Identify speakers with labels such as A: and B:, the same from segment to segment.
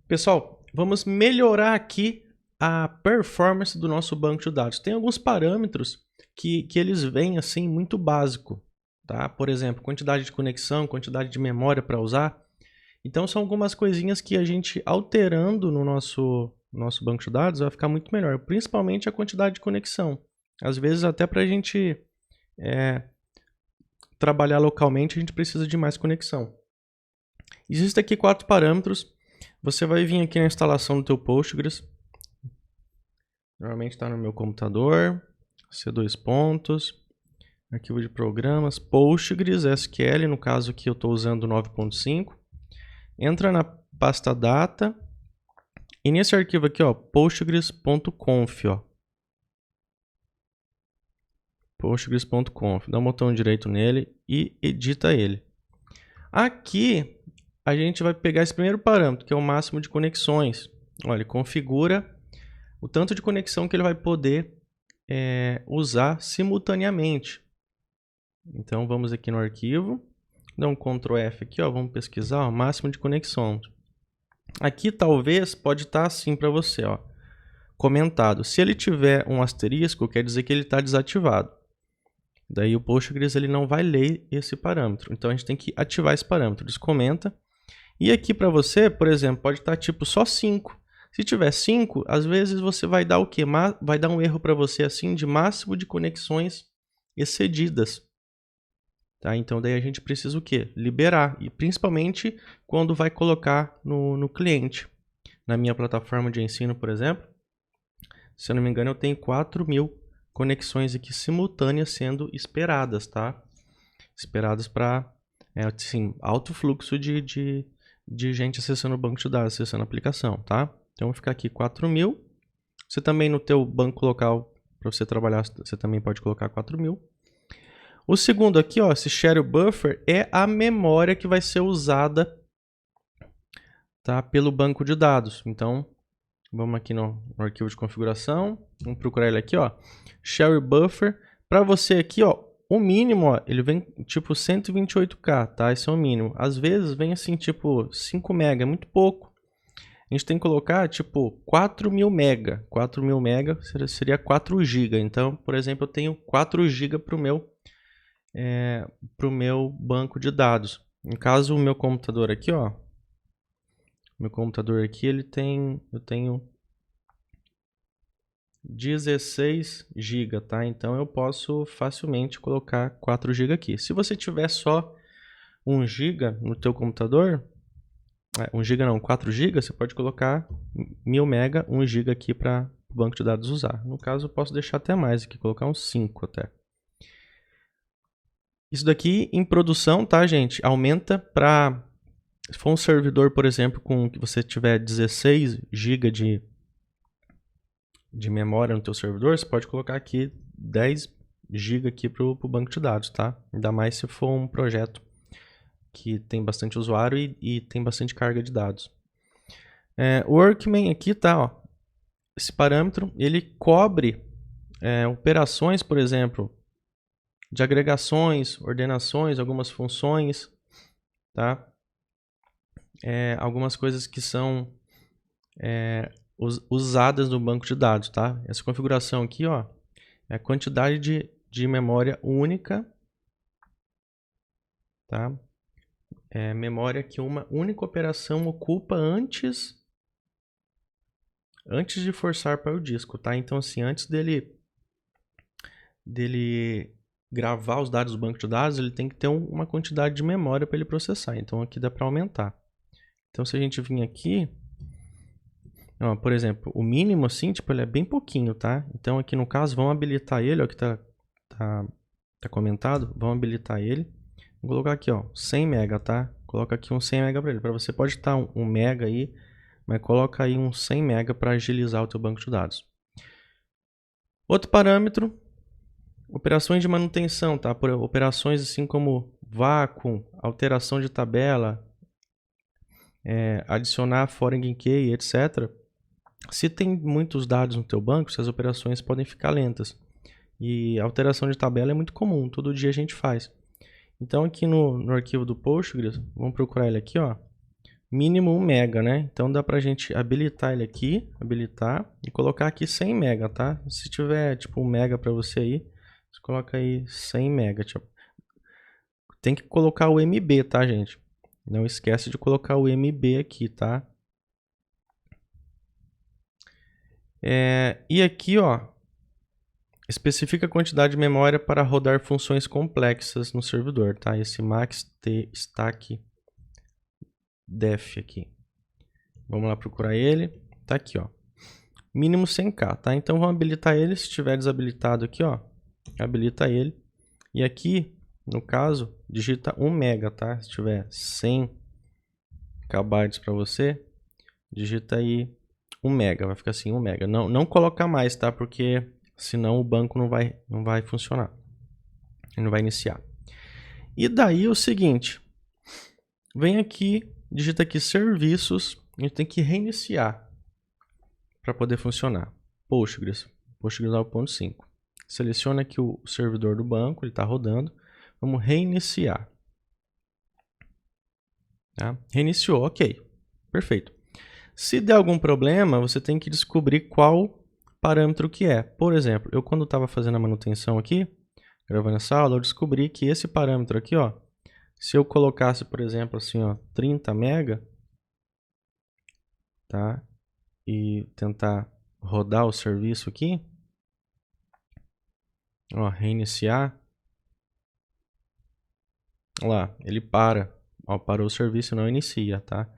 A: Pessoal, vamos melhorar aqui a performance do nosso banco de dados. Tem alguns parâmetros que eles vêm assim muito básico, tá? Por exemplo, quantidade de conexão, quantidade de memória para usar. Então são algumas coisinhas que a gente alterando no nosso banco de dados vai ficar muito melhor, principalmente a quantidade de conexão. Às vezes até para a gente trabalhar localmente a gente precisa de mais conexão. Existem aqui 4 parâmetros. Você vai vir aqui na instalação do teu Postgres. Normalmente está no meu computador. C2 pontos. Arquivo de programas. Postgres, SQL. No caso aqui eu estou usando 9.5. Entra na pasta data. E nesse arquivo aqui, ó, postgres.conf. Postgres.conf. Dá um botão direito nele e edita ele. Aqui a gente vai pegar esse primeiro parâmetro, que é o máximo de conexões. Olha, ele configura o tanto de conexão que ele vai poder usar simultaneamente. Então vamos aqui no arquivo, dá um Ctrl F aqui, ó, vamos pesquisar o máximo de conexão. Aqui talvez pode estar assim para você, ó, comentado. Se ele tiver um asterisco, quer dizer que ele está desativado. Daí o Postgres ele não vai ler esse parâmetro. Então a gente tem que ativar esse parâmetro. Descomenta. E aqui para você, por exemplo, pode estar tipo só 5. Se tiver 5, às vezes você vai dar o quê? Vai dar um erro para você assim de máximo de conexões excedidas. Tá? Então daí a gente precisa o quê? Liberar. E principalmente quando vai colocar no cliente. Na minha plataforma de ensino, por exemplo, se eu não me engano, eu tenho 4.000 conexões aqui simultâneas sendo esperadas, tá? Esperadas para assim, alto fluxo de gente acessando o banco de dados, acessando a aplicação, tá? Então, vou ficar aqui 4.000. Você também no teu banco local, para você trabalhar, você também pode colocar 4.000. O segundo aqui, ó, esse share buffer é a memória que vai ser usada, tá, pelo banco de dados. Então, vamos aqui no arquivo de configuração, vamos procurar ele aqui, ó, share buffer. Para você aqui, ó, o mínimo, ó, ele vem tipo 128K, tá? Esse é o mínimo. Às vezes vem assim, tipo 5 MB, é muito pouco. A gente tem que colocar tipo 4.000 MB. 4.000 MB seria 4 GB. Então, por exemplo, eu tenho 4 GB para o meu banco de dados. No caso, o meu computador aqui, ó, meu computador aqui, eu tenho 16 GB, tá? Então eu posso facilmente colocar 4 GB aqui. Se você tiver só 1 GB no teu computador, 1 GB não, 4 GB, você pode colocar 1.000 MB, 1 GB aqui para o banco de dados usar. No caso, eu posso deixar até mais aqui, colocar uns 5 até. Isso daqui em produção, tá, gente? Aumenta para... Se for um servidor, por exemplo, com que você tiver 16 GB de memória no teu servidor, você pode colocar aqui 10 GB aqui para o banco de dados, tá? Ainda mais se for um projeto que tem bastante usuário e tem bastante carga de dados. O Workman aqui tá, ó, esse parâmetro, ele cobre operações, por exemplo, de agregações, ordenações, algumas funções, tá? Algumas coisas que são usadas no banco de dados, tá? Essa configuração aqui, ó, é a quantidade de memória única, tá? Memória que uma única operação ocupa antes de forçar para o disco, tá? Então, assim, antes dele gravar os dados do banco de dados, ele tem que ter uma quantidade de memória para ele processar. Então, aqui dá para aumentar. Então, se a gente vir aqui, ó, por exemplo, o mínimo, assim, tipo, ele é bem pouquinho, tá? Então, aqui no caso, vamos habilitar ele, ó, que tá comentado, vamos habilitar ele. Vou colocar aqui, ó, 100 MB, tá? Coloca aqui um 100 MB para ele. Para você pode estar um mega aí, mas coloca aí um 100 MB para agilizar o teu banco de dados. Outro parâmetro, operações de manutenção, tá? Por operações assim como vácuo, alteração de tabela, adicionar foreign key, etc. Se tem muitos dados no teu banco, essas operações podem ficar lentas. E alteração de tabela é muito comum, todo dia a gente faz. Então aqui no arquivo do Postgres, vamos procurar ele aqui, ó, mínimo 1 mega, né? Então dá pra gente habilitar ele aqui, habilitar e colocar aqui 100 mega, tá? Se tiver tipo 1 mega pra você aí, você coloca aí 100 mega, tipo. Tem que colocar o MB, tá, gente? Não esquece de colocar o MB aqui, tá? E aqui, ó, especifica a quantidade de memória para rodar funções complexas no servidor, tá? Esse max t stack def aqui. Vamos lá procurar ele. Tá aqui, ó. Mínimo 100k, tá? Então vamos habilitar ele. Se estiver desabilitado aqui, ó, habilita ele. E aqui, no caso, digita 1 mega, tá? Se tiver 100 KB para você, digita aí 1 mega, vai ficar assim 1 mega. Não colocar mais, tá? Porque senão o banco não vai funcionar. Ele não vai iniciar. E daí o seguinte, vem aqui, digita aqui serviços, a gente tem que reiniciar para poder funcionar. Postgres 9.5. Seleciona aqui o servidor do banco, ele está rodando. Vamos reiniciar. Tá? Reiniciou, ok. Perfeito. Se der algum problema, você tem que descobrir qual parâmetro que é. Por exemplo, eu quando estava fazendo a manutenção aqui, gravando essa aula, eu descobri que esse parâmetro aqui, ó, se eu colocasse, por exemplo, assim, ó, 30 mega, tá? E tentar rodar o serviço aqui, ó, reiniciar, ó lá, ele para, ó, parou o serviço e não inicia, tá?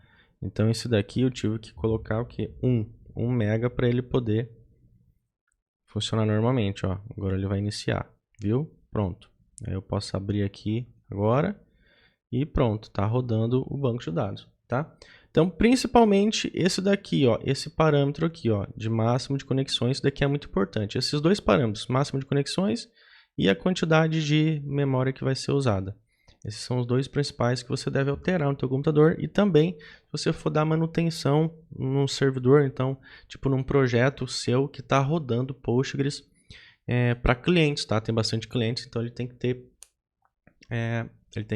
A: Então esse daqui eu tive que colocar o que? 1 mega para ele poder funcionar normalmente, ó. Agora ele vai iniciar, viu? Pronto. Aí eu posso abrir aqui agora e pronto, tá rodando o banco de dados, tá? Então, principalmente esse daqui, ó, esse parâmetro aqui, ó, de máximo de conexões, isso daqui é muito importante. Esses dois parâmetros, máximo de conexões e a quantidade de memória que vai ser usada. Esses são os dois principais que você deve alterar no teu computador e também se você for dar manutenção num servidor, então, tipo num projeto seu que está rodando Postgres para clientes, tá? Tem bastante clientes, então ele tem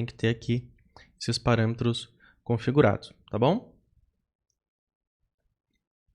A: que ter aqui esses parâmetros configurados, tá bom?